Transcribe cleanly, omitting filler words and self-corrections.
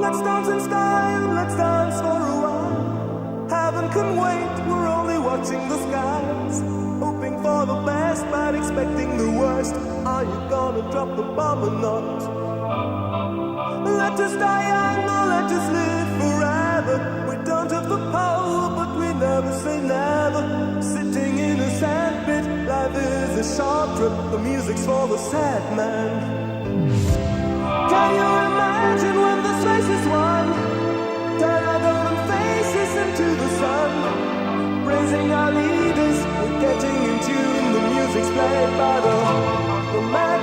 Let's dance in style, let's dance for a while. Heaven can wait, we're only watching the skies. Hoping for the best, but expecting the worst. Are you gonna drop the bomb or not? Let us die young or let us live forever. We don't have the power, but we never say never. Sitting in a sandpit, life is a short trip. The music's for the sad man. Can you imagine when this race is won? Turn our golden faces into the sun. Praising our leaders, we're getting in tune. The music's played by the man.